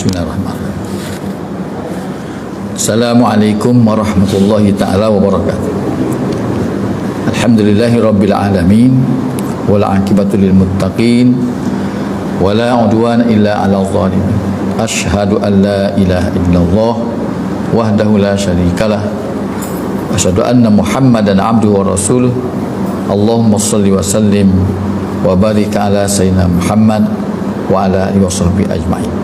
Bismillahirrahmanirrahim. Assalamualaikum warahmatullahi ta'ala wabarakatuh. Alhamdulillahi rabbil alamin, wal aqibatu lil muttaqin, wala udwana illa 'alal zalimin. Asyhadu an la ilaha illallah wahdahu la syarikalah, asyhadu anna Muhammadan abduhu wa rasuluh. Allahumma shalli wa sallim wa barik ala sayyidina Muhammad wa ala alihi washabbihi ajma'in.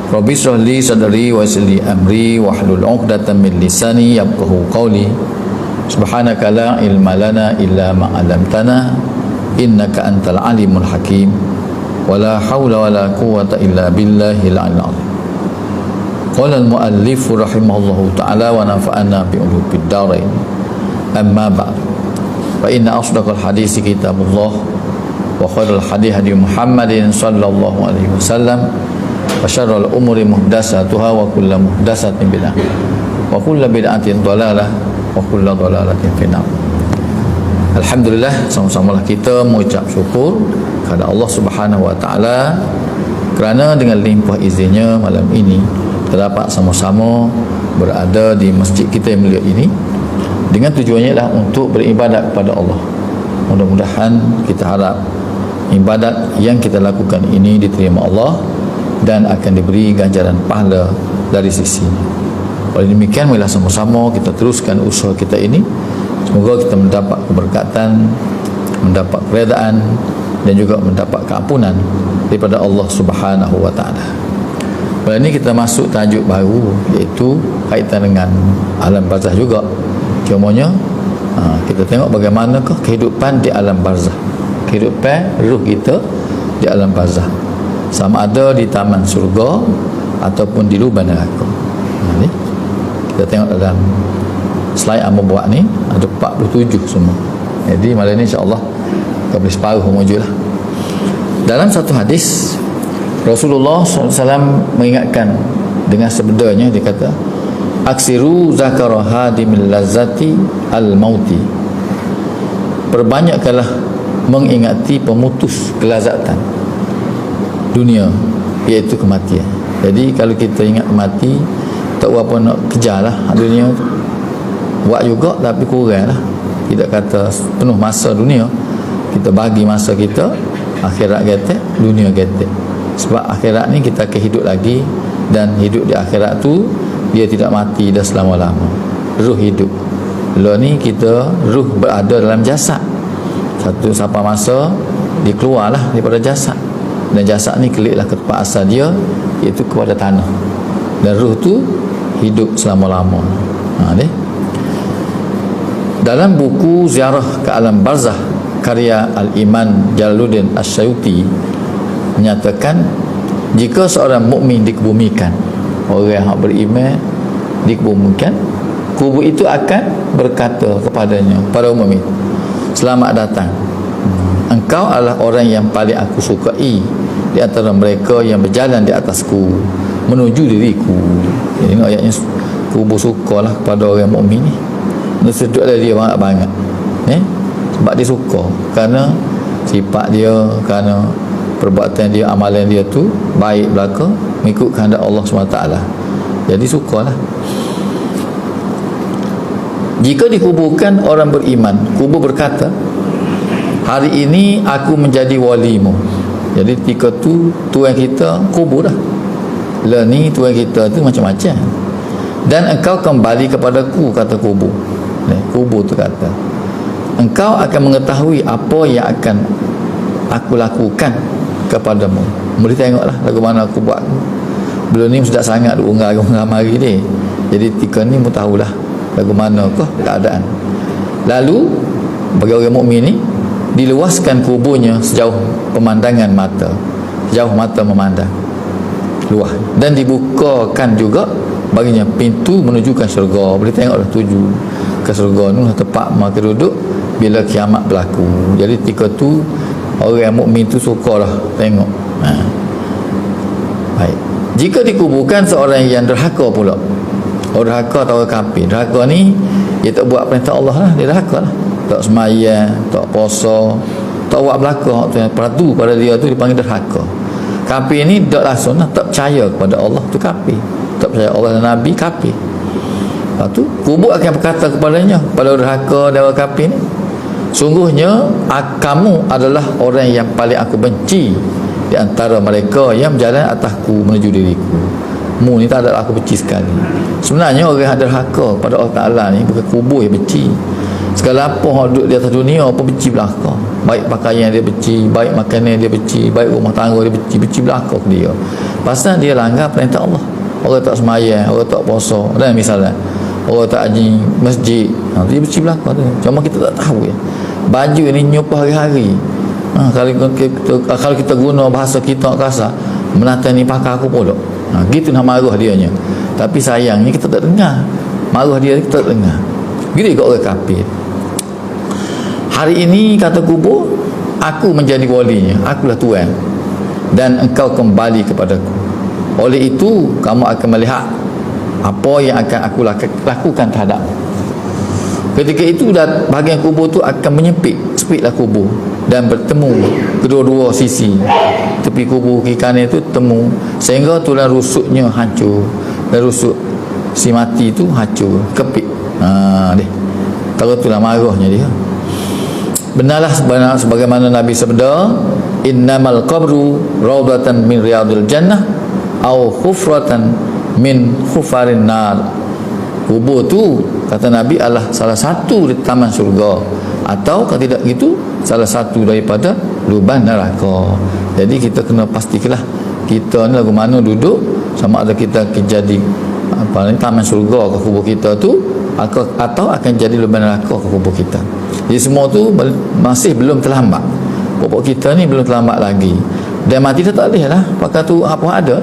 Rabbi shrah li sadri wa yassir li amri wahlul 'uqdatam min lisani yafqahu qawli. Subhanaka la ilma lana illa ma 'allamtana innaka antal alimul hakim. Wala haula wala quwwata illa billahil 'aliyyil 'azim. Qala al-muallif rahimahullahu ta'ala wa nafa'ana bi ulumid darain. Amma ba'd. Fa inna asdaqal hadits kitabullah wa khairul hadits hadi Muhammadin sallallahu alaihi wasallam wa syarrul umuri muhdatsatuha wa kullu muhdatsatin bid'ah wa kullu bid'atin dhalalah wa kullu dhalalatin finnar. Alhamdulillah, sama-samalah kita mengucap syukur kepada Allah Subhanahu wa taala kerana dengan limpah izinnya malam ini terdapat sama-sama berada di masjid kita yang mulia ini dengan tujuannya adalah untuk beribadat kepada Allah. Mudah-mudahan kita harap ibadat yang kita lakukan ini diterima Allah dan akan diberi ganjaran pahala dari sisinya. Oleh demikian, marilah sama-sama kita teruskan usaha kita ini. Semoga kita mendapat keberkatan, mendapat keredaan dan juga mendapat keampunan daripada Allah Subhanahu wa taala. Pada ini kita masuk tajuk baru, iaitu kaitan dengan alam barzah juga. Cumanya kita tengok bagaimanakah kehidupan di alam barzah, kehidupan ruh kita di alam barzah, sama ada di taman surga ataupun di lubang neraka. Ni kita tengok dalam slide yang buat ni ada 47 semua. Jadi malam ni insya-Allah kita boleh separuh mujudlah. Dalam satu hadis Rasulullah SAW mengingatkan dengan sabdanya, dia kata, aksiru zakara hadimil lazati al-mauti. Perbanyakkanlah mengingati pemutus kelazatan dunia, iaitu kematian. Jadi kalau kita ingat mati, tak berapa nak kejar lah dunia tu. Buat juga tapi kurang lah. Tidak kata penuh masa dunia, kita bagi masa kita akhirat getek, dunia getek. Sebab akhirat ni kita akan hidup lagi, dan hidup di akhirat tu dia tidak mati dah selama-lama. Ruh hidup. Lalu ni kita ruh berada dalam jasad. Satu sampai masa dia keluarlah daripada jasad, dan jasad ni keliklah ke tempat asal dia, iaitu kepada tanah. Dan ruh tu hidup selama-lama. Deh. Dalam buku Ziarah ke Alam Barzah karya Al-Iman Jalaluddin Asyayuti menyatakan, jika seorang mukmin dikebumikan, orang yang beriman dikebumikan, kubur itu akan berkata kepadanya, pada umum itu, selamat datang, engkau adalah orang yang paling aku sukai di antara mereka yang berjalan di atasku menuju diriku. Ini ayatnya kubur sukalah kepada orang mukmin ni. Sedut dia banyak-banyak, sebab dia suka kerana sifat dia, kerana perbuatan dia, amalan dia tu baik belaka mengikut kehendak Allah SWT. Jadi sukalah. Jika dikuburkan orang beriman, kubur berkata, hari ini aku menjadi walimu. Jadi ketika tu tuan kita kubur dah. Lah ni tuan kita tu macam-macam. Dan engkau kembali kepadaku, kata kubur. Kubur tu kata, engkau akan mengetahui apa yang akan aku lakukan kepadamu. Boleh tengoklah lagu mana aku buat. Belum ni sudah sangat unggar mari ni. Jadi ketika ni mu tahulah lagu mana kah keadaan. Lalu bagi orang mukmin ni diluaskan kuburnya sejauh pemandangan mata, sejauh mata memandang luas, dan dibukakan juga baginya pintu menuju ke syurga. Boleh tengoklah tuju ke syurga ni tempat mereka duduk bila kiamat berlaku. Jadi ketika tu orang mukmin tu sukalah tengok. Baik. Jika dikuburkan seorang yang derhaka pula, orang derhaka atau orang kafir, derhaka ni dia tak buat perintah Allah lah, dia derhaka lah, tak semayang, tak puasa, tak buat belaka, tu yang peratu pada dia tu dipanggil derhaka. Kafir ni taklah sunnah, tak percaya kepada Allah tu kafir. Tak percaya Allah dan Nabi, kafir. Lepas tu kubur akan berkata kepadanya, pada derhaka dan orang kafir ni, sungguhnya kamu adalah orang yang paling aku benci di antara mereka yang berjalan atasku menuju diriku. Mu ni tak ada aku benci sekali. Sebenarnya orang yang derhaka pada Allah Ta'ala ni bukan kubur yang benci. Segala apa orang duduk di atas dunia apa benci belaka. Baik pakaian dia benci, baik makanan dia benci, baik rumah tangga dia benci, benci belaka ke dia. Pasal dia langgar perintah Allah. Orang tak semayang, orang tak puasa, dan misalnya orang tak haji masjid, dia benci belaka tu. Cuma kita tak tahu ya. Baju ni nyumpah hari-hari. Kalau kita guna bahasa kita kasar, menata ni pakai aku pula. Gitu nak marah dianya. Tapi sayangnya kita tak dengar. Marah dia kita tak dengar. Gitu juga orang kafir. Hari ini kata kubur, aku menjadi walinya, akulah Tuhan, dan engkau kembali kepadaku. Oleh itu kamu akan melihat apa yang akan aku lakukan terhadapmu. Ketika itu bahagian kubur tu akan menyempit, sempitlah kubur, dan bertemu kedua-dua sisi tepi kubur kiri kanan itu temu, sehingga tulang rusuknya hancur, dan rusuk si mati itu hancur, kepit. Dia tahu tulang marahnya dia. Benarlah sebagaimana Nabi sabda, innamal qabru raudatan min riyadil jannah au khufratan min khufarin nar. Kubur tu kata Nabi adalah salah satu di taman surga, atau kalau tidak gitu salah satu daripada lubang neraka. Jadi kita kena pastikanlah kita ni lagu mana duduk, sama ada kita jadi apa ni taman surga ke kubur kita tu, atau akan jadi lubang neraka ke kubur kita. Jadi semua tu masih belum terlambat. Pokok kita ni belum terlambat lagi. Dan mati dia tak boleh lah pakai tu apa ada.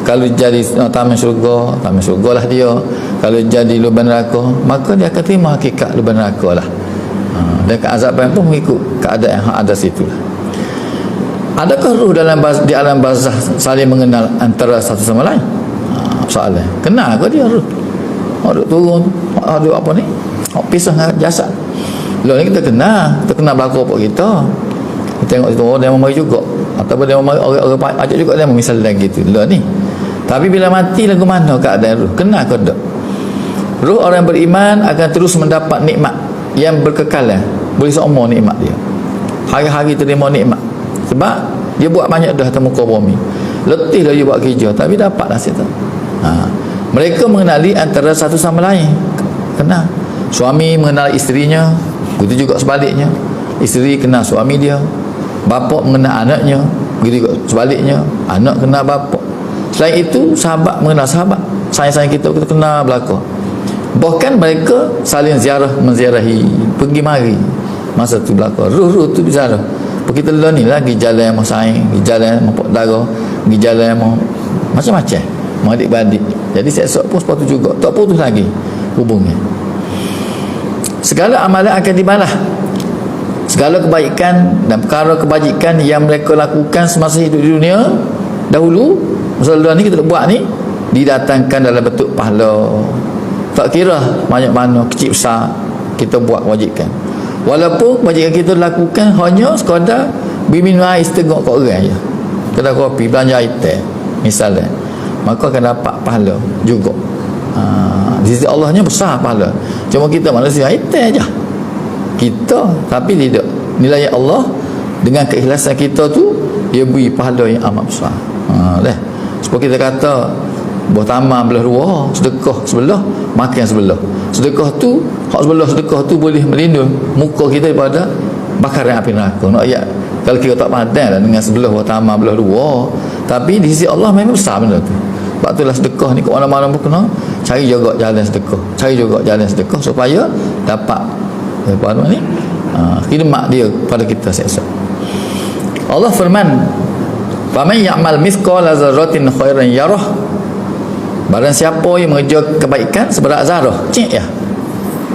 Kalau jadi taman syurga lah dia. Kalau jadi lubang neraka, maka dia akan terima hakikat lubang neraka lah. Dan keazaban pun mengikut keadaan yang ada situ lah. Adakah ruh di alam barzah saling mengenal antara satu sama lain? Soalan, kenal ke dia ruh? Ada turun, ada apa ni? Pisah dengan jasad. Lalu ni kita kenal belakang apa kita. Kita tengok situ orang dia memari juga, ataupun dia memari orang ajak juga dia misal dan gitu. Lalu ni. Tapi bila mati lagu mana keadaan ruh? Kenal ke tak? Ruh orang beriman akan terus mendapat nikmat yang berkekalan, boleh seumur nikmat dia. Hari-hari terima nikmat. Sebab dia buat banyak dah atas muka bumi. Letih dah dia buat kerja, tapi dapatlah situ. Mereka mengenali antara satu sama lain. Kenal. Suami mengenal isterinya, begitu juga sebaliknya. Isteri kenal suami dia, bapa mengenal anaknya, begitu juga sebaliknya. Anak kenal bapa. Selain itu, sahabat mengenal sahabat. Sayang-sayang kita kenal belakang. Bahkan mereka saling menziarahi, pergi mari. Masa tu belakang, ruh-ruh tu berziarah. Kita lah ni lagi jalan yang mau sayang, pergi jalan yang mau darah, pergi jalan yang mau macam-macam, mau adik-beradik. Jadi esok pun sepatu juga, tak putus lagi hubungnya. Segala amalan akan dibalas. Segala kebaikan dan perkara kebajikan yang mereka lakukan semasa hidup di dunia dahulu, masa lalu ni kita buat ni, didatangkan dalam bentuk pahala. Tak kira banyak mana, kecil besar, kita buat kebajikan. Walaupun kebajikan kita lakukan hanya sekadar minum air setengah kat orang je, kedai kopi, belanja item misalnya, maka akan dapat pahala juga. Di sisi Allahnya besar pahala. Cuma kita manusia item je kita, tapi tidak. Nilai Allah dengan keikhlasan kita tu, dia beri pahala yang amat besar. Seperti kita kata, buah taman belah dua, sedekah sebelah, makan sebelah. Sedekah tu, hak sebelah sedekah tu boleh melindungi muka kita daripada bakaran api neraka. Nak ayat, kalau kita tak pandai lah dengan sebelah buah taman belah dua, tapi di sisi Allah memang besar benda tu. Sebab itulah sedekah ni kat mana-mana pun kena cari juga jalan sedekah, cari juga jalan sedekah supaya dapat apa ni, khidmat dia pada kita seksa. Allah firman, faman ya'mal mithqala dzarratin khairan yarah. Barang siapa yang mengerja kebaikan seberat zarah, cik ya,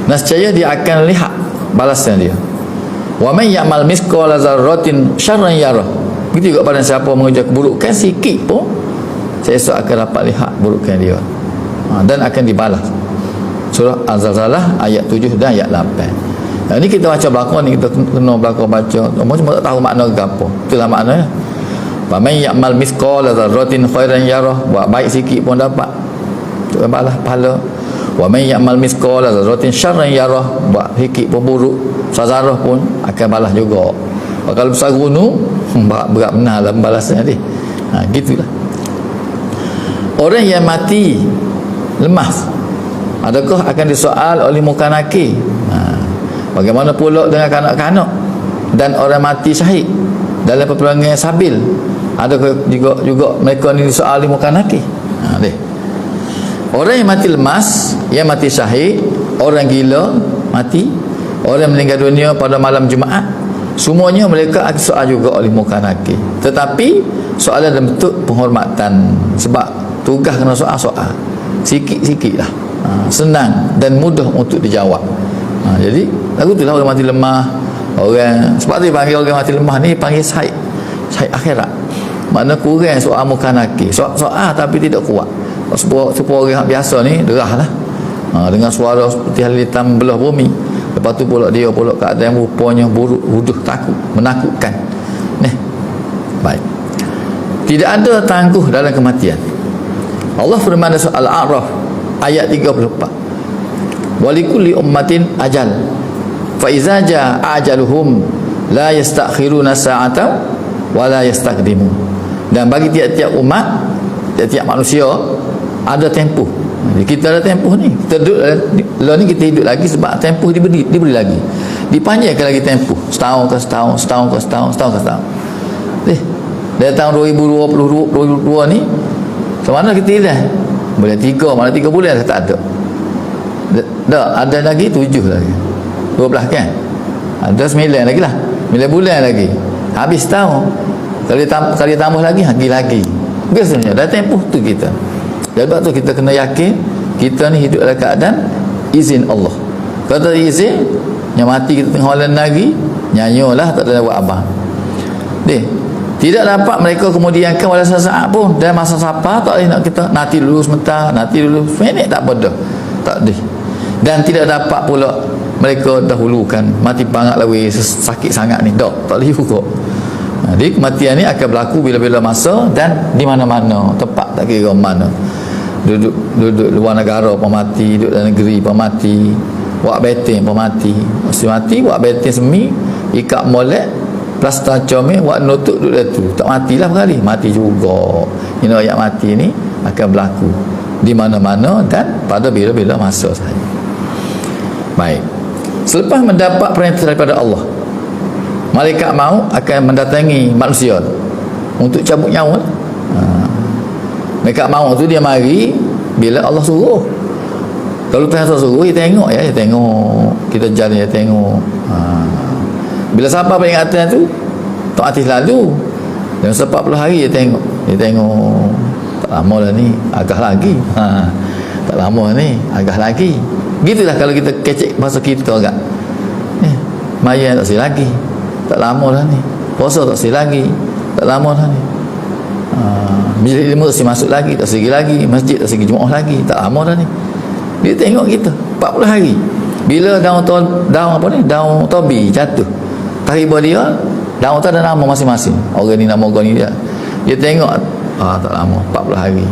nescaya dia akan lihat balasan dia. Wa man ya'mal mithqala dzarratin syarran yarah. Begitu juga barang siapa mengerja keburukan sikit pun, esok akan dapat lihat burukan dia, dan akan dibalas. Surah Az-Zalzalah ayat 7 dan ayat 8. Ini kita baca belakang ni, kita kena belakang baca, cuma tak tahu makna ke apa. Itulah maknanya. Wa man ya'mal mithqala dzarratin khairan yarah, buat baik sikit pun dapat balas pahala. Wa man ya'mal mithqala dzarratin syarran yarah, buat sikit pun buruk sazarah pun akan balas juga. Kalau besar gunung berat benar lah pembalasannya dia. Gitulah. Orang yang mati lemas, adakah akan disoal oleh muka nakir? Bagaimana pula dengan kanak-kanak dan orang mati syahid dalam peperangan Sabil? Adakah juga mereka ni disoal oleh muka nakir? Orang yang mati lemas, yang mati syahid, orang gila mati, orang meninggal dunia pada malam Jumaat, semuanya mereka akan soal juga oleh muka nakir. Tetapi soalan dalam bentuk penghormatan, sebab tugas kena soal-soal sikit-sikit lah, senang dan mudah untuk dijawab. Jadi lagu tu lah orang mati lemah, orang sebab tu panggil orang mati lemah ni panggil syahid akhirat. Makna kurang soal muka nakir, soal tapi tidak kuat. Supaya orang biasa ni derah lah, dengan suara seperti hal hitam belah bumi. Lepas tu pula dia pula keadaan rupanya buruk, huduh, takut, menakutkan. Baik. Tidak ada tangguh dalam kematian. Allah firman dalam Al-A'raf ayat 34. Walikulli ummatin ajal. Fa iza jaa ajaluhum la yastakhiruna sa'atan wa la yastaqdimun. Dan bagi tiap-tiap umat, tiap-tiap manusia ada tempoh. Kita ada tempoh ni. Kita duduk lah ni, kita hidup lagi sebab tempoh diberi lagi. Dipanjangkan lagi tempoh. Setahun ke setahun, setahun ke setahun, setahun ke setahun. Dari tahun 2022 ni semana kita hilang? Boleh 3, mana 3 bulan tak ada. Tak, ada lagi 7 lagi. 12 kan? Ada 9 lagi lah. 9 bulan lagi. Habis tahun. Kalau tambah lagi biasanya dah tempoh tu kita. Sebab tu kita kena yakin kita ni hidup dalam keadaan izin Allah. Kalau tak izin, yang mati kita tengah halan lagi, nyanyolah tak ada buat abang. Tidak dapat mereka kemudiankan walau sesaat pun. Dan masa siapa tak boleh nak kita nanti dulu sebentar, nanti dulu seminit, tak pada. Tak boleh. Dan tidak dapat pula mereka dahulukan mati bangat lawi sakit sangat ni. Tak boleh juga. Jadi kematian ni akan berlaku bila-bila masa dan di mana-mana, tempat tak kira mana. Duduk luar negara pun mati, duduk dalam negeri pun mati, buat beteng pun mati. Mesti mati buat beteng semi, ikat molek, plasta comel, buat nutup duduk tu. Tak matilah sekali, mati juga. Ini ayat mati ni akan berlaku di mana-mana dan pada bila-bila masa sahaja. Baik. Selepas mendapat perintah daripada Allah, malaikat maut akan mendatangi manusia untuk cabut nyawa. Malaikat maut tu dia mari bila Allah suruh. Kalau Tuhan suruh, dia tengok ya, dia tengok kita jalan, dia tengok. Bila sampai peringatan tu tak hati lalu dalam 40 hari dia tengok tak lama dah ni, agak lagi. Tak lama ni, agak lagi. Gitulah kalau kita kecek bahasa kita agak. Maya tak silap lagi. Tak lama dah ni. Puasa tak silap lagi. Tak lama dah ni. Bilik ilmu tak masuk lagi, tak segi lagi. Masjid tak segi Jumaat lagi. Tak lama dah ni. Dia tengok kita 40 hari. Bila daun apa ni? Daun tobi jatuh. Tahibah dia, daun tu ada nama masing-masing. Orang ni nama orang ni dia. Dia tengok tak lama 40 hari.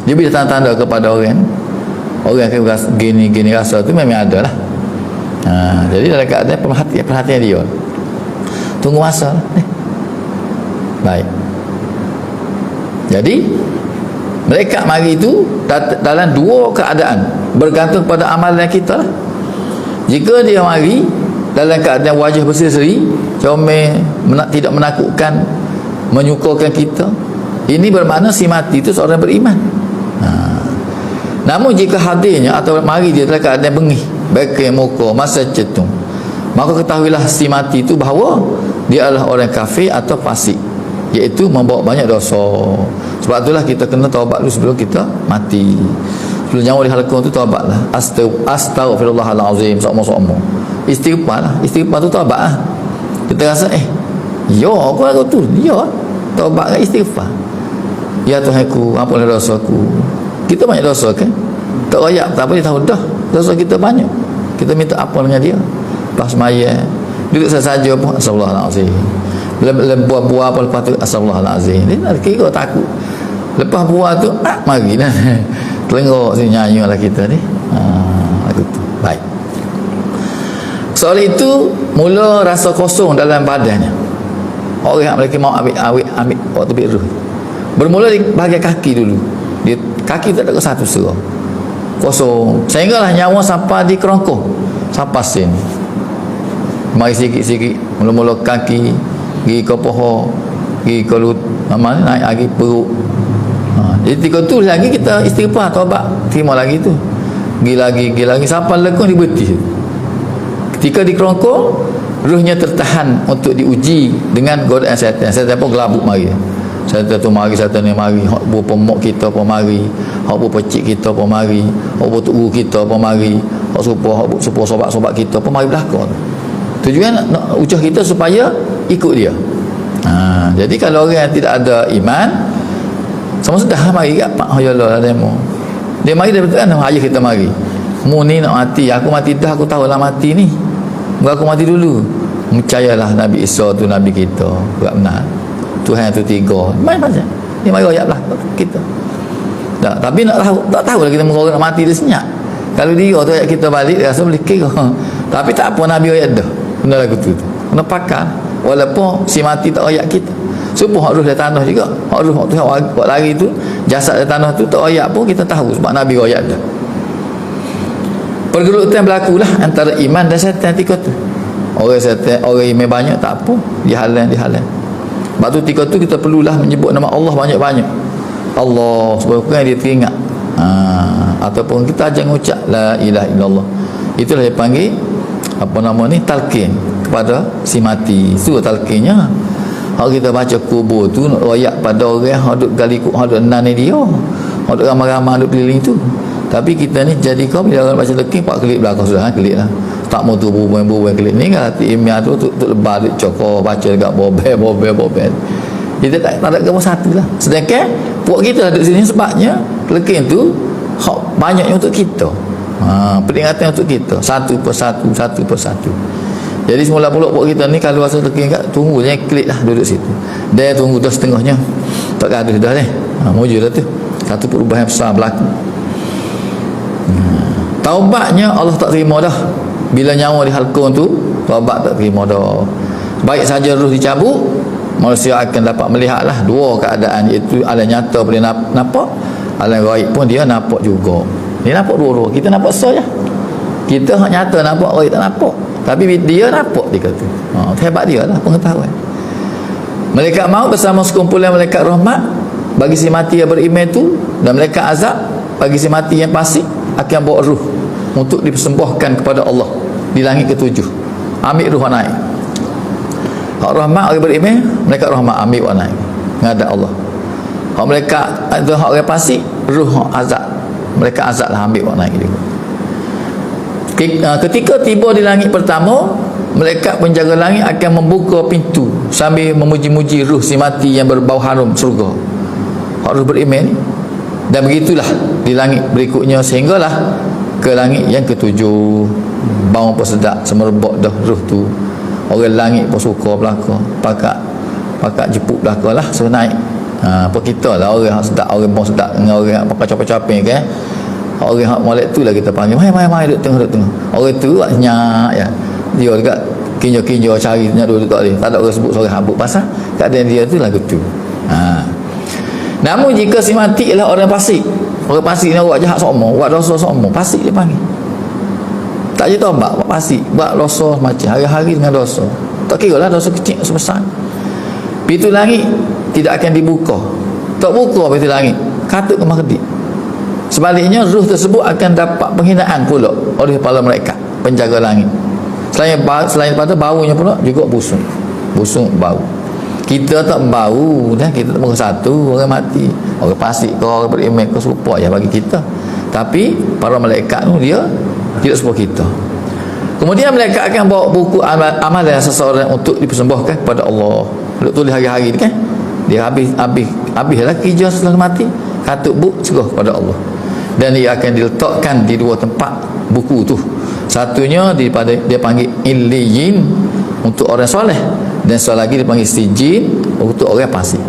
Dia bila tanda-tanda kepada orang yang rasa gini rasa tu memang ada lah. Jadi dalam keadaan perhatian dia. Tunggu masa lah. Baik. Jadi mereka mari itu dalam dua keadaan, bergantung pada amalan kita lah. Jika dia mari dalam keadaan wajah berseri-seri, comel, tidak menakutkan, menyukakan kita, ini bermakna si mati itu seorang beriman. Namun jika hadirnya atau mari dia dalam keadaan bengih, bakir muka, masa cetung, maka ketahuilah si mati itu bahawa dia adalah orang kafir atau fasik, iaitu membawa banyak dosa. Sebab itulah kita kena taubat dulu sebelum kita mati. Sebelum nyawa di halaqah tu taubatlah. Astaghfirullahalazim, sama-sama. Istighfar lah. Istighfar tu taubat lah. Kita rasa ya aku lagu tu, ya taubat kan istighfar. Ya Tuhanku, ampunlah dosaku. Kita banyak dosa kan? Tak royak, tak apa, dia tahu dah dosa kita banyak. Kita minta ampun dengan dia. Pas semaya duduk saja pun astagfirullahalazim. buah apa lepas tu astagfirullahalazim. Dia nak kira takut. Lepas buah tu mari dah. Tengok sini nyanyilah kita ni. Aku tu. Baik. Soal itu mula rasa kosong dalam badannya. Orang yang mereka mau ambil waktu ambil ruh. Bermula di bahagian kaki dulu. Dia kaki tak ada satu serah. Kosong. Sehinggalah nyawa sampai di kerongkong. Sampai sini. Mari sikit-sikit. Mula-mula kaki, pergi ke pohon, pergi ke lut, naik lagi perut. Jadi tiga tu lagi kita istighfar, taubat, terima lagi tu. Pergi lagi sampai lekung di betih. Ketika di kerongkong, ruhnya tertahan untuk diuji dengan godaan syaitan. Syaitan pun gelabuk mari. Syaitan tu mari, syaitan ni mari. Hak bu pemok kita pun mari. Hak bu pecik kita pun mari. Hak bu tuk guru kita pun mari. Hak supaya sobat-sobat kita pun mari belakang. Tujuan nak ucah kita supaya ikut dia. Jadi kalau orang yang tidak ada iman, sama sudah mari kat Pak Hoyolah demo. Dia mari daripada kan ayah kita mari. Mu ni nak mati, aku mati dah, aku tahu lah mati ni. Aku mati dulu. Percayalah Nabi Isa tu Nabi kita. Buat benar. Tuhan tu tiga. Mari baca. Dia mari ayat lah kita. Tak, tapi nak tahu, tak tahu lah kita muka orang nak mati dia senyap. Kalau dia tu ayat kita balik, dia rasa boleh kira. Tapi tak apa, Nabi ayat dah. Kena lagu tu. Kena pakar. Walaupun si mati tak ayat kita. Sebab hak ruh dari tanah juga. Hak ruh tu buat lari tu, jasad dari tanah tu tak ayat pun kita tahu sebab Nabi ayat dah. Pergelutan berlakulah antara iman dan syaitan ketika tu. Orang syaitan, orang iman banyak tak apa, dihalang. Sebab tu ketika tu kita perlulah menyebut nama Allah banyak-banyak. Allah sebabkan dia teringat. Ataupun kita jangan ucap la ilaha illallah. Itulah dia panggil apa nama ni, talqin kepada si mati. Itu talqinnya. Kalau kita baca kubur tu nak royak pada orang yang duduk gali kubur, duduk nani dia, duduk ramai-ramai duduk keliling tu. Tapi kita ni jadi kau bila orang baca talqin pak kelip belakang sudah, kelip lah. Tak mau tu bubuh-bubuh kelip ni kan hati ilmiah tu lebar duk cokor baca dekat bobel. Kita tak ada gambar satu lah. Sedangkan puak kita duduk sini sebabnya talqin tu hak banyaknya untuk kita. Peringatan untuk kita satu persatu. Jadi semula pula buat kita ni kalau rasa talqin kat tunggu je klik lah duduk situ. Dia tunggu dah setengahnya. Tak gaduh dah ni. Mujur dah tu. Satu perubahan besar berlaku. Taubatnya Allah tak terima dah. Bila nyawa di halkun tu, taubat tak terima dah. Baik saja ruh dicabut, manusia akan dapat melihatlah dua keadaan, iaitu alam nyata boleh nampak, alam gaib pun dia nampak juga. Dia nampak dua-dua. Kita nampak saja. Kita hak nyata nampak, orang tak nampak. Tapi dia nampak dia kata. Hebat dia lah pengetahuan. Malaikat maut bersama sekumpulan malaikat rahmat bagi si mati yang beriman tu, dan malaikat azab bagi si mati yang fasik akan bawa ruh untuk dipersembahkan kepada Allah di langit ketujuh. Ambil ruh naik. Hak rahmat orang beriman, malaikat rahmat ambil naik menghadap Allah. Hak malaikat ada hak orang fasik, ruh azab, malaikat azab lah ambil naik dia. Ketika tiba di langit pertama, malaikat penjaga langit akan membuka pintu sambil memuji-muji ruh si mati yang berbau harum surga. Hak ruh beriman. Dan begitulah di langit berikutnya sehinggalah ke langit yang ketujuh. Bau pun sedap, semerbak dah ruh tu. Orang langit pun suka belaka. Pakat jepuk belaka lah suruh naik. Apa kita lah orang sedap, orang bau sedap dengan orang pakai capek-capek kan. Orang hak molek tu lah kita panggil. Mai duduk tengah. Orang tu buat nyak ya. Dia dekat kinjo-kinjo cari nyak duduk tak boleh. Tak ada orang sebut seorang habuk pasal keadaan dia tu lah gitu. Namun jika si mati ialah orang fasik. Orang fasik ni buat jahat sokmo, buat dosa sokmo, fasik dia panggil. Tak je taubat, buat fasik, buat dosa macam hari-hari dengan dosa. Tak kira lah dosa kecil sebesar. Pintu langit tidak akan dibuka. Tak buka pintu langit. Katut ke mahdi. Sebaliknya ruh tersebut akan dapat penghinaan pula oleh para malaikat penjaga langit. Selain daripada baunya pula juga busung bau. Kita tak bau dah, kita tak muka satu orang mati, orang fasik ke orang beriman ke serupa je bagi kita. Tapi para malaikat tu dia tidak serupa kita. Kemudian malaikat akan bawa buku amalan seseorang untuk dipersembahkan kepada Allah. Duk tulis hari-hari kan. Dia habis lah kerja setelah mati, katut buk serah kepada Allah. Dan dia akan diletakkan di dua tempat buku tu. Satunya dia panggil illiyin untuk orang soleh, Dan soal lagi dipanggil sijin untuk orang fasik.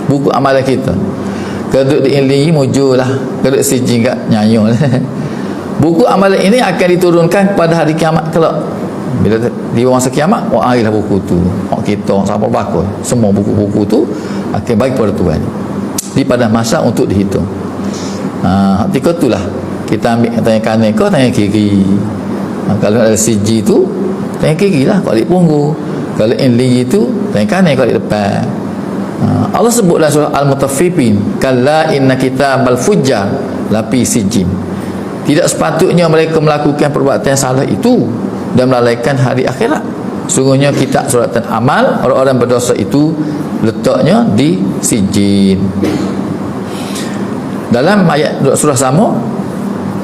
Buku amalan kita keduk di illi mujurlah, keduk sijin kat nyayung. Buku amalan ini akan diturunkan pada hari kiamat kelak. Bila di masa kiamat, arilah buku tu. Kita siapa bakul, semua buku-buku tu akan bagi kepada Tuhan di pada masa untuk dihitung. Ketika itulah kita ambil tanya kanan kau, tanya kiri. Kalau ada siji tu tanya kiri lah, kalau di punggung. Kalau illi tu tanya kanan, kalau di depan. Allah sebutlah surah Al-Mutaffifin, kalla inna kitabal fujjar lafi sijin. Tidak sepatutnya mereka melakukan perbuatan yang salah itu dan melalaikan hari akhirat. Sungguhnya kitab suratan amal orang-orang berdosa itu letaknya di sijin. Dalam ayat surah sama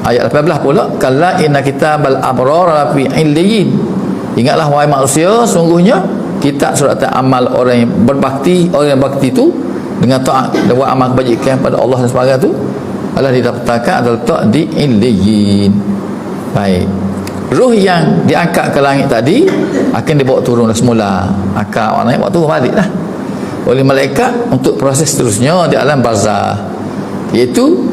ayat 18 pula, kalla inna kitabal abrar lafi illiyin. Ingatlah wahai manusia, sungguhnya kitab suratan amal orang yang berbakti, orang yang bakti itu dengan taat dan buat amal kebajikan pada Allah dan sebagainya tu adalah didapatkan adalah letak di illiyin. Baik, ruh yang diangkat ke langit tadi akan dibawa turun semula, akal orang naik bawa turun balik lah oleh malaikat untuk proses seterusnya di alam barzah. Iaitu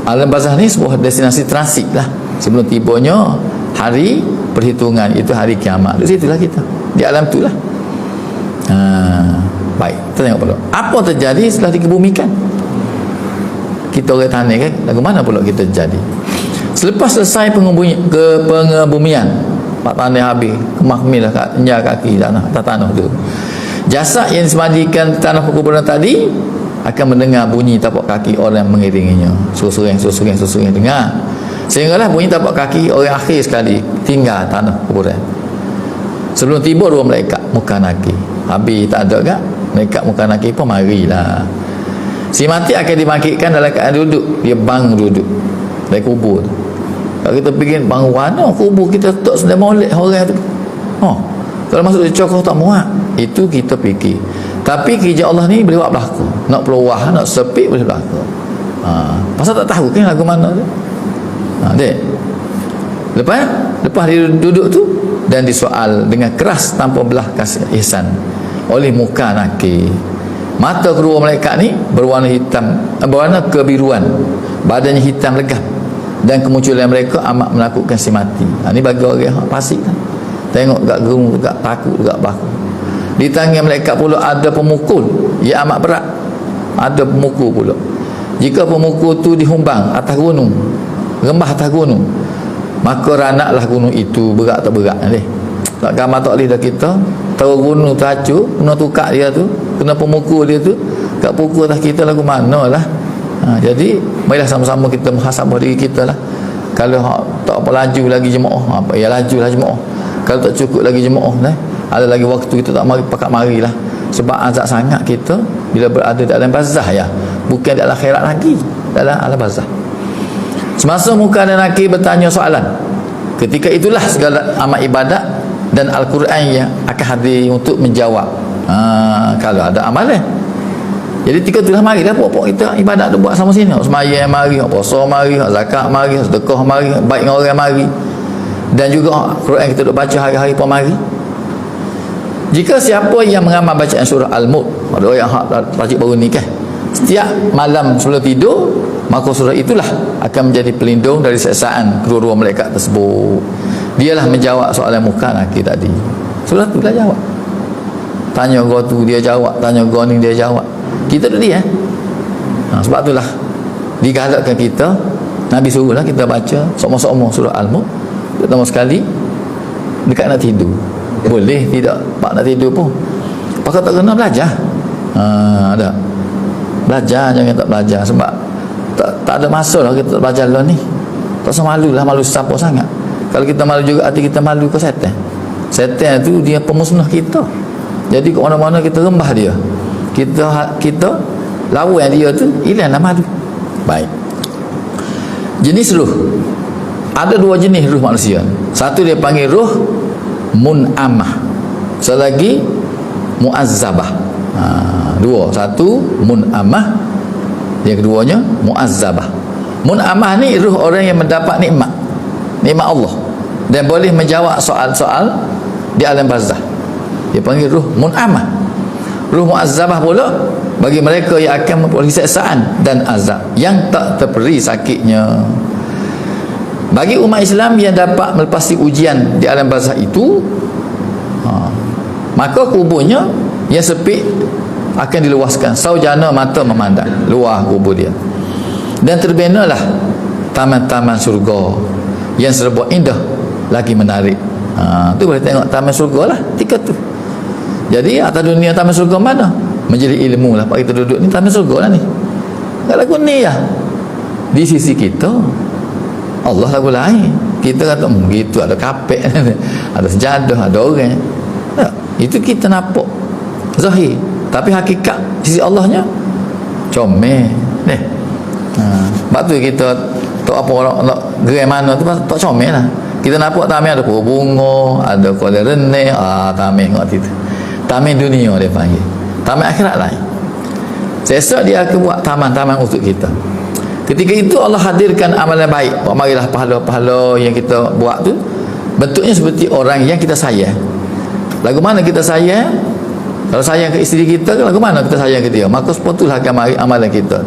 alam barzah ni sebuah destinasi transit lah sebelum tibanya hari perhitungan, itu hari kiamat. Di situlah kita, di alam tu lah. Baik, kita tengok pula apa terjadi setelah dikebumikan. Kita orang tanya kan, lagu mana pula kita jadi selepas selesai pengebumian, pak tanah habis, kemakmilah kat kaki tanah tu, jasad yang disemadikan tanah perkuburan tadi akan mendengar bunyi tapak kaki orang yang mengiringinya. Susung dengar, sehinggalah bunyi tapak kaki orang akhir sekali tinggal tanah kuburan. Sebelum tiba dua malaikat muka nakir. Habis tak ada kan malaikat muka nakir pun marilah. Si mati akan dibangkitkan dalam keadaan duduk. Dia bang duduk dari kubur. Kalau kita fikir bang mana kubur kita tak sedang molek orang tu. Kalau masuk di cokoh tak muat. Itu kita fikir. Tapi kerja Allah ni boleh buat berlaku. Nak peluah, nak sepik boleh berlaku. Pasal tak tahu kan lagu mana tu. Dek. Lepas dia duduk tu dan disoal dengan keras tanpa belah kasih ihsan oleh muka nakir. Mata kedua malaikat ni berwarna hitam, berwarna kebiruan, badannya hitam legam, dan kemunculan mereka amat menakutkan si mati. Ni bagi orang yang fasik kan. Tengok gak gerung, gak takut, gak baku. Di tangan malaikat pula ada pemukul, ia amat berat. Ada pemukul pula. Jika pemukul tu dihumbang atas gunung, rembah atas gunung, maka ranaklah gunung itu. Berat tak berat ni? Tak gambar tak boleh dah kita tahu gunung tu hancur, kena tukar dia tu, kena pemukul dia tu, kat pukul atas kita lagu mana lah. Jadi marilah sama-sama kita muhasabah diri kita lah. Kalau tak apa laju lagi jemaah, apa ya lajulah jemaah. Kalau tak cukup lagi jemaah ada lagi waktu kita tak mari pakat marilah. Sebab azab sangat kita bila berada dalam barzah ya, bukan dalam akhirat lagi, dalam alam barzah. Semasa muka dan nakir bertanya soalan, ketika itulah segala amal ibadat dan Al-Quran yang akan hadir untuk menjawab. Kalau ada amalan. Jadi ketika itulah marilah pokok kita ibadat tu buat sama sini. Sembahyang mari, puasa mari, zakat mari, sedekah mari, baik dengan orang mari. Dan juga Quran kita duk baca hari-hari pun mari. Jika siapa yang mengamal bacaan surah Al-Mulk, ada orang yang baca baru ni kan, setiap malam sebelum tidur, maka surah itulah akan menjadi pelindung dari siksaan kedua-dua malaikat tersebut. Dialah menjawab soalan muka nakir tadi. Surah tu dah jawab. Tanya kau tu dia jawab, tanya kau ni dia jawab. Kita tu dia. Sebab itulah digalakkan kita, Nabi suruhlah kita baca sama-sama surah Al-Mulk pertama sekali dekat nak tidur. Boleh tidak pak nak tidur pun. Pakak tak kena belajar. Ada. Belajar, jangan tak belajar sebab tak ada masa lah kita belajar lah ni. Tak usah malu lah, malu siapa sangat. Kalau kita malu juga hati kita malu ke setan. Setan tu dia pemusnah kita. Jadi ke mana-mana kita rembah dia. Kita lawan dia tu, hilanglah malu. Baik. Jenis ruh. Ada dua jenis ruh manusia. Satu dia panggil ruh mun'amah. Selagi mu'azzabah. Dua. Satu mun'amah, yang keduanya mu'azzabah. Mun'amah ni ruh orang yang mendapat nikmat Allah dan boleh menjawab soal-soal di alam barzah. Dia panggil ruh mun'amah. Ruh mu'azzabah pula bagi mereka yang akan memperoleh siksaan dan azab yang tak terperi sakitnya. Bagi umat Islam yang dapat melepasi ujian di alam barzakh itu, maka kuburnya yang sempit akan diluaskan saujana mata memandang luar kubur dia, dan terbinalah taman-taman syurga yang serba indah lagi menarik. Tu boleh tengok taman syurga lah ketika tu. Jadi atas dunia taman syurga mana? Menjadi ilmu lah pak kita duduk ni, taman syurga lah ni. Tak lagu ni lah di sisi kita. Allah lagu lain. Kita kata begitu, ada kapek ada sejadah, ada orang. Tak, itu kita nampak zahir, tapi hakikat sisi Allahnya comel deh. Sebab tu kita tak apa orang nak gerai mana tu tak comel lah. Kita nampak taman ada pokok bunga, ada kolam renang, taman kat situ. Taman dunia dia panggil, taman akhirat lain. Sesat dia akan buat taman-taman untuk kita. Ketika itu Allah hadirkan amalan baik. Marilah pahala-pahala yang kita buat tu bentuknya seperti orang yang kita sayang. Lagu mana kita sayang? Kalau sayang ke isteri kita, lagu mana kita sayang ke dia? Maka sepatutlah akan mari amalan kita.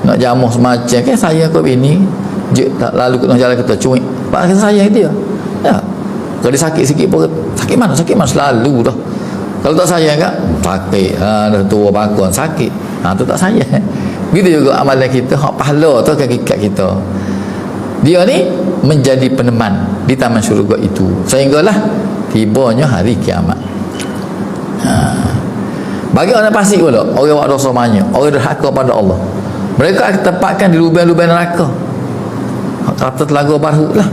Nak jamuh semacam kan sayang ke bini, tak lalu ke jalan kita cuik. Pak kita sayang ke dia. Ya. Kalau dia sakit sikit pun, sakit mana selalu dah. Kalau tak sayang kan, sakit. Dah tua bakun sakit. Tu tak sayang. Begitu juga amalan kita, hak pahala tu hakikat kita. Dia ni menjadi peneman di taman syurga itu sehinggalah tibanya hari kiamat. Bagi orang fasik pula, orang buat dosa banyak, orang derhaka pada Allah, mereka akan tempatkan di lubang-lubang neraka. Kata telaga baru lah,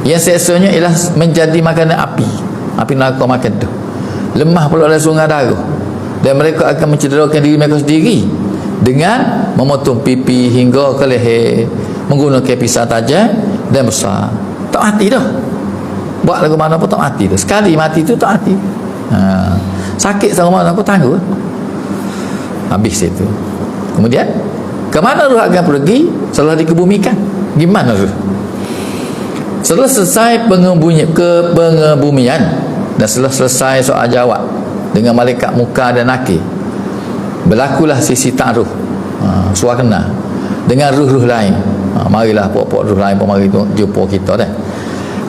yang seksanya ialah menjadi makanan api neraka makan tu. Lemah pula oleh sungai darah, dan mereka akan mencederakan diri mereka sendiri dengan memotong pipi hingga ke leher, menggunakan pisau tajam dan besar. Tak mati dah, buat lagu mana pun tak mati dah. Sekali mati tu tak mati. Sakit sama mana pun tangguh, habis itu. Kemudian ke mana roh akan pergi setelah dikebumikan? Gimana roh? Setelah selesai pengebumian dan setelah selesai soal jawab dengan malaikat muka dan nakir, berlakulah sisi ta'ruh, suasana dengan ruh-ruh lain. Marilah pokok-pokok ruh lain pun mari jumpa kita dah.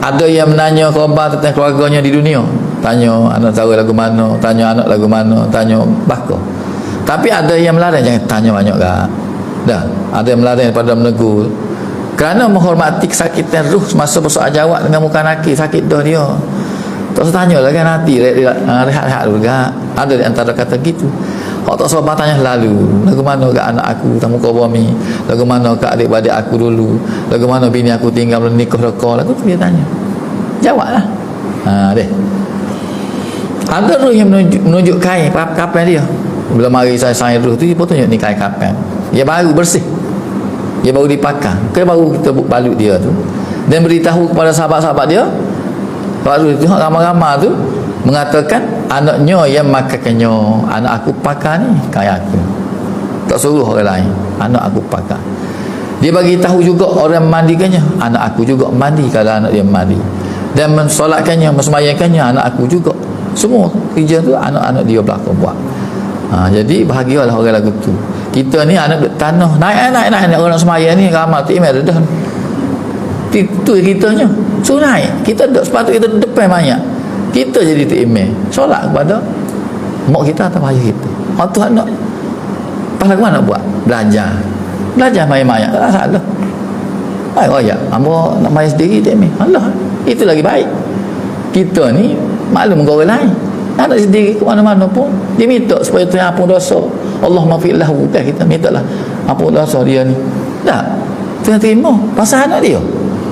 Ada yang menanya khabar tentang keluarganya di dunia, tanya anak saudara lagu mana, tanya anak lagu mana, tanya bakal. Tapi ada yang melarang, jangan tanya banyak gak. Dah, ada yang melarang daripada menegur kerana menghormati kesakitan ruh semasa bersoal jawab dengan muka nakir, sakit dah dia. Tak usah tanya lah kan, hati rehat-rehat dulu gak. Ada di antara kata gitu. Kau tak sabar tanya lalu, lagu mana kat anak aku tak muka bumi, lagu mana kat adik-adik aku dulu, lagu mana bini aku tinggal menikah reka, lagu tu dia tanya. Jawablah. Deh. Ada ruh yang menunjuk kain kapan dia. Bila mari saya ruh tu dia pun tunjuk ni kain kapan. Dia baru bersih, dia baru dipakai, baru kita balut dia tu dan beritahu kepada sahabat-sahabat dia. Baru tu ramai-ramai tu mengatakan anaknya yang makannya, anak aku pakai ni kayak aku, tak suruh orang lain, anak aku pakai. Dia bagi tahu juga orang mandikannya, anak aku juga mandi kalau anak dia mandi, dan mensolatkannya, mensemayangkannya, anak aku juga. Semua kerja tu anak-anak dia belakang buat. Jadi bahagialah orang lagu tu. Kita ni anak duduk tanah, naik orang nak semayang ni ramai tu email dah. Itu kitanya suruh naik, kita duduk sepatutnya kita depan banyak. Kita jadi tu email solat kepada mak kita atau ayah kita. Tuhan nak pasal mana buat? Belajar main-main, tak salah. Baik ya, hamba nak main sendiri tu email. Allah, itu lagi baik. Kita ni maklum dengan orang lain, nak sendiri ke mana-mana pun dia minta supaya Tuhan ampun dosa. Allah maafillahu, bukan kita mintalah ampun dosa dia ni. Tak, Tuhan terima pasal anak dia.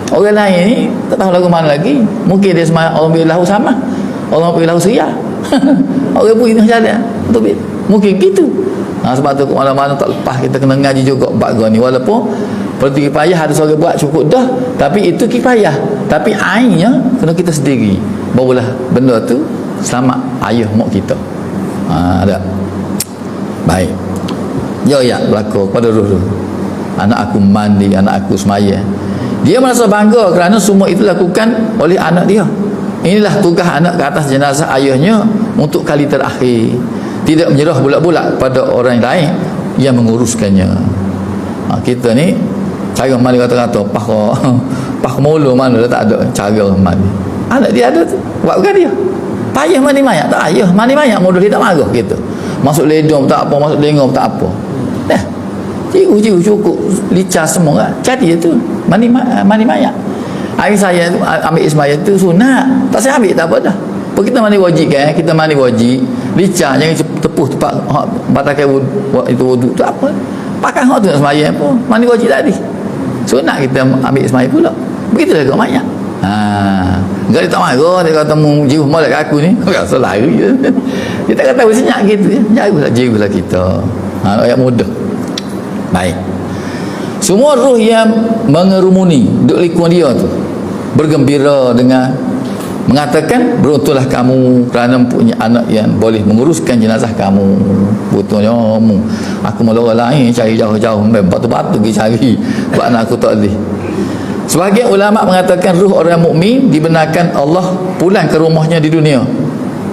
Orang lain ni tak tahu lagu mana lagi, mungkin dia semayang orang bilahu sama, orang bilahu seria. Orang pun ini jalan mungkin gitu. Sebab tu mana-mana tak lepas kita kena ngaji juga bahagian ni. Walaupun perlu kifayah ada seorang buat cukup dah, tapi itu kifayah, tapi ainnya kena kita sendiri, barulah benda tu selamat ayah mak kita. Ada baik ya berlaku pada ruh-ruh. Anak aku mandi, anak aku semaya. Dia merasa bangga kerana semua itu dilakukan oleh anak dia. Inilah tugas anak ke atas jenazah ayahnya untuk kali terakhir, tidak menyerah bulat-bulat pada orang lain yang menguruskannya. Kita ni cara mandi kata-kata pah mulu mana dah tak ada cara mandi. Anak dia ada tu buat bukan dia payah mandi mayat, tak payah mandi mayat, modal dia tak marah gitu. Masuk ledong tak apa, masuk dengar tak apa, dah ciu cukup licas semua kan. Jadi tu mandi mayat. Hari saya tu ambil ismayat tu sunat, tak saya ambil tak apa dah. Apa kita mandi wajib kan, kita mandi wajib licah, jangan tepuh tempat batakai itu wuduk tu apa, pakai hak tu nak sembahyang apa, mandi wajib tadi sunat kita ambil ismayat pula. Begitulah kat mayat. Enggak dia tak marah, dia kata mu jiwa molek aku ni, kau rasa lari. Dia tak kata senyap gitu ya. Jagalah jiwa kita. Ayat mudah. Baik. Semua roh yang mengerumuni duduk lingkungan dia tu bergembira dengan mengatakan, beruntunglah kamu kerana mempunyai anak yang boleh menguruskan jenazah kamu. Betulnya aku malah orang lain cari jauh-jauh, batu-batu pergi cari buat anak aku tak boleh. Sebahagian ulama mengatakan ruh orang mukmin dibenarkan Allah pulang ke rumahnya di dunia.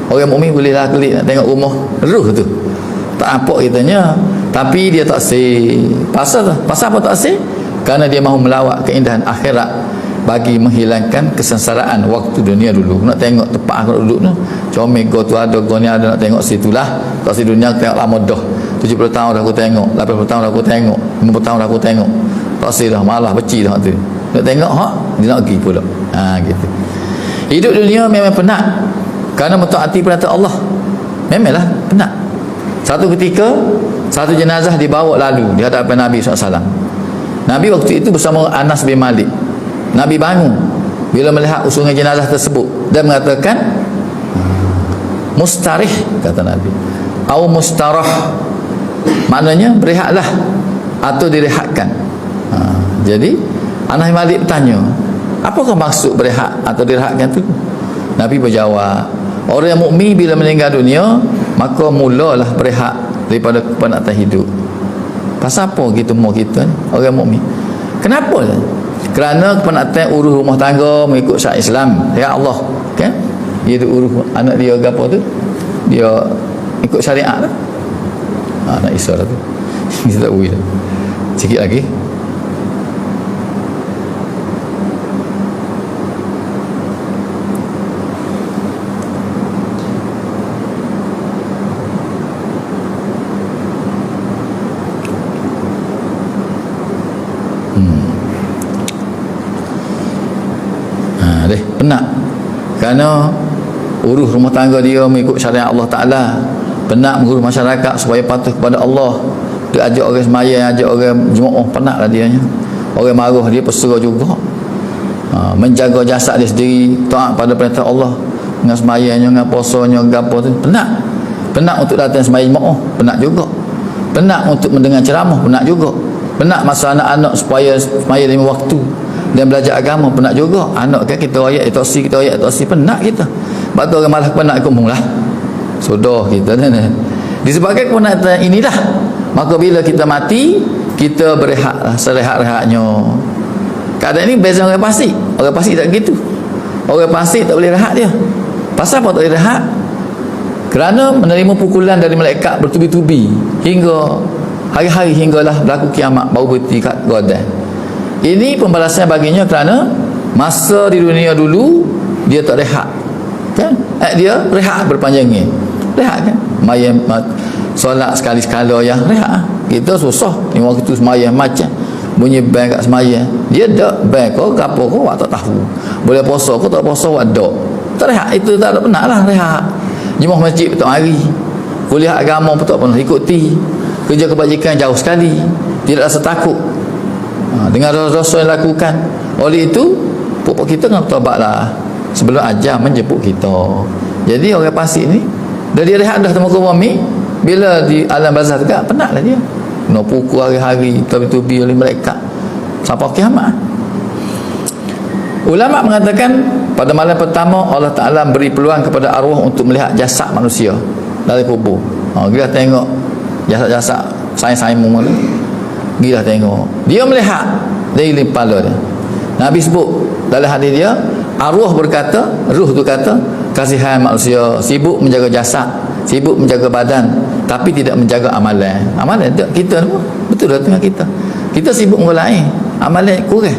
Orang mukmin boleh lah kelik nak tengok rumah ruh tu. Tak nampak kitanya, tapi dia tak say. Pasal apa tak say? Kerana dia mahu melawat keindahan akhirat bagi menghilangkan kesengsaraan waktu dunia dulu. Nak tengok tempat aku duduk tu, comel go tu ada, go ni ada, nak tengok situlah. Tak si dunia tengok lama dah. 70 tahun dah aku tengok, 80 tahun dah aku tengok, 50 tahun dah aku tengok. Tak si dah, malah beci dah tu. Nak tengok dia nak pergi pula. Gitu. Hidup dunia memang penat kerana mentaati perintah Allah. Memanglah penat. Satu ketika satu jenazah dibawa lalu di hadapan Nabi SAW. Nabi waktu itu bersama Anas bin Malik. Nabi bangun bila melihat usungan jenazah tersebut dan mengatakan, mustarih, kata Nabi, atau mustarah, maknanya berehatlah atau direhatkan. Jadi Anas bin Malik bertanya, apakah maksud berehat atau direhatkan tu? Nabi berjawab, orang yang mukmin bila meninggal dunia maka mulalah berehat daripada kepenatan hidup. Pasal apa gitu mau kita ni orang mukmin? Kenapa? Kerana kepenatan urus rumah tangga mengikut syariat Islam, ya Allah, kan? Dia tu urus anak dia gapo tu, dia ikut syariat tu. Nak isar tu. Kita tak boleh. Sikit lagi. Penat kerana urus rumah tangga dia mengikut syariat Allah Ta'ala, penat mengurus masyarakat supaya patuh kepada Allah. Dia ajak orang semayang, ajak orang jemaah, penatlah dia nya. Orang marah dia pesera juga. Menjaga jasad dia sendiri, taat pada perintah Allah dengan semayangnya, dengan puasanya, gapo tu, penat. Penat untuk datang semayang jemaah, penat juga. Penat untuk mendengar ceramah, penat juga. Penat masa anak-anak supaya semayang 5 waktu dan belajar agama, penat juga. Anak kan kita ayat etosi, penat kita. Sebab tu orang malah penat kumung lah. Sudah kita ni. Disebabkan kepenatan inilah, maka bila kita mati, kita berehatlah serehat-rehatnya. Keadaan ini beza orang Pasik. Orang Pasik tak gitu. Orang Pasik tak boleh rehat dia. Pasal apa tak boleh rehat? Kerana menerima pukulan dari malaikat bertubi-tubi hingga hari-hari, hinggalah berlaku kiamat baru berhenti kat godan. Ini pembalasan baginya kerana masa di dunia dulu dia tak rehat, kan? Dia rehat berpanjangnya, rehat kan? Mayang solat sekali-sekala ya rehat. Kita susah ni waktu semayang macam bunyi bang kat semayang, dia dak bang kau gapo kau tak tahu. Boleh puasa kau tak puasa awak dak. Tak rehat, itu tak ada penatlah rehat. Jemaah masjid betul hari, kuliah agama pun tak pernah ikuti, kerja kebajikan jauh sekali, tidak rasa takut dengan dosa yang lakukan. Oleh itu pokok kita kena bertaubatlah sebelum ajal menjemput kita. Jadi orang Pasik ni dah dia rehat dah temukan bumi, bila di alam barzakh juga penatlah dia, kena pukul hari-hari, tubi-tubi oleh malaikat sampai kiamat. Ulama mengatakan pada malam pertama Allah Ta'ala beri peluang kepada arwah untuk melihat jasad manusia dari kubur. Dia tengok jasad-jasad sains-sains mula, dia tengok, dia melihat dari kepala dia. Nabi sebut dalam hadis dia, arwah berkata, ruh tu kata, kasihan manusia, sibuk menjaga jasad, sibuk menjaga badan, tapi tidak menjaga amalan. Amalan kita betul dah tengah kita. Kita sibuk dengan lain, amalan kurang.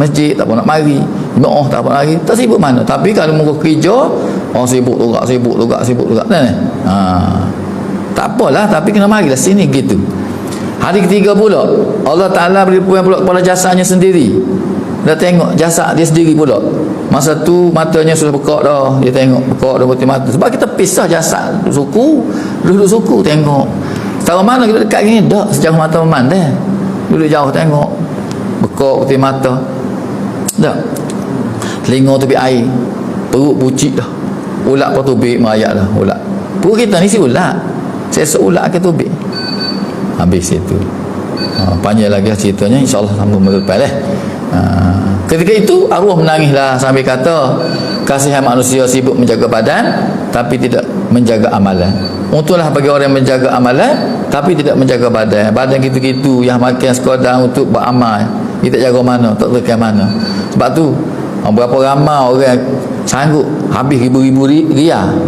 Masjid tak apa nak mari, jemaah tak apa nak mari, tak sibuk mana. Tapi kalau muka kerja, sibuk juga. Tak apalah, tapi kena marilah sini gitu. Hari ketiga pula, Allah Ta'ala beri puan pula kepada jasadnya sendiri. Dah tengok jasad dia sendiri pula. Masa tu matanya sudah bekak dah. Dia tengok bekak dah putih mata. Sebab kita pisah jasad suku, duduk suku tengok. Tahu mana kita dekat gini dak sejauh mata memandang. Duduk jauh tengok. Bekak putih mata. Dak. Telinga tepi air. Perut bucik dah. Ulat pun tubik merayak dah ulat. Perut kita ni si ulat. Saya seulat ke tubik. Habis itu. Panjang lagi ceritanya, insya-Allah sambung minggu depan ketika itu arwah menangislah sambil kata, kasihan manusia sibuk menjaga badan tapi tidak menjaga amalan. Untunglah bagi orang yang menjaga amalan tapi tidak menjaga badan. Badan gitu-gitu yang makan sekadar untuk beramal, kita jaga mana, tak tekan mana. Sebab tu berapa ramai orang sanggup habis ribu-ribu riyal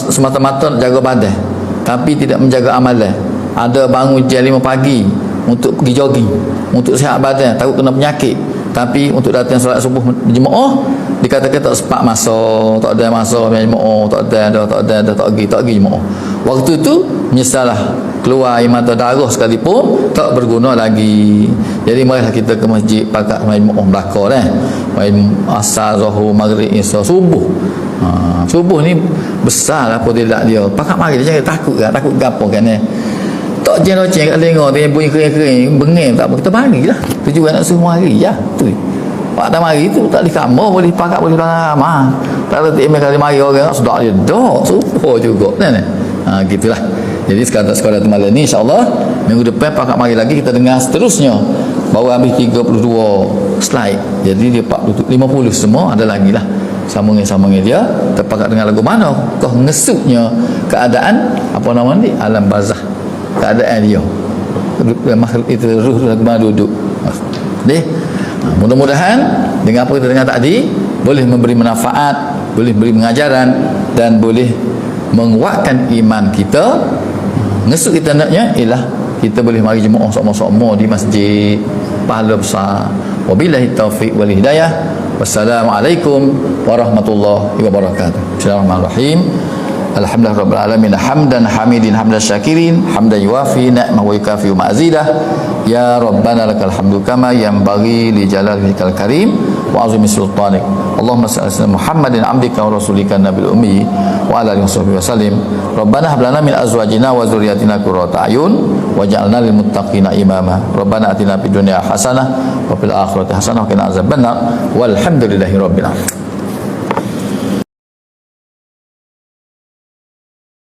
semata-mata jaga badan tapi tidak menjaga amalan. Ada bangun jam 5 pagi untuk pergi jogging, untuk sihat badan, takut kena penyakit, tapi untuk datang solat subuh jemaah dikatakan tak sempat masa, tak ada masa jemaah, tak pergi jemaah. Waktu tu menyesallah, keluar air mata darah sekalipun tak berguna lagi. Jadi marilah kita ke masjid pakat main jemaah belaka main asar, zuhur, maghrib, isya, subuh. Subuh ni besar apa dia pakat mari dia jangan takut gapo kan tak jeng-jeng kat telinga dia bunyi kering-kering bengeng tak apa, kita marilah tujuan nak suruh mari ya tu. Pak tak mari tu tak dikamar boleh pakat boleh ramah. Tak reti kali mari orang sudah dia dak supo juga kan. Gitulah. Jadi sekadar tu malam ni insya-Allah minggu depan pakat mari lagi kita dengar seterusnya. Baru habis 32 slide. Jadi dia 50 semua ada lagi lah. Sambungin dia terpakat dengan lagu mana kau ngesuknya keadaan apa nama ni alam barzakh, keadaan dia makhluk itu ruh lagu mana duduk. Mudah-mudahan dengan apa kita dengar tadi boleh memberi manfaat, boleh beri pengajaran dan boleh menguatkan iman kita. Ngesuk kita naknya ialah kita boleh mari jemaah sama-sama di masjid, pahala besar. Wabillahi taufiq wal hidayah. Wassalamualaikum warahmatullahi wabarakatuh. Bismillahirrahmanirrahim. Alhamdulillah rabbil alamin hamdan hamidin hamdan syakirin hamdan yuwafi ni'mah wa yukafi mazidah. Ya rabbana lakal hamdu kama yanbaghi li jalalikal karim wa azimi sultanik. Allahumma salli ala Muhammadin abdika wa rasulika nabil ummi wa ala alihi washabbihi wasallim. Rabbana hab lana min azwajina wa dzurriyyatina qurrata a'yun waj'alna lil muttaqina imama. Rabbana atina fid dunya hasanah wa fil akhirati hasanah wa qina azabannar. Walhamdulillahi rabbil alamin.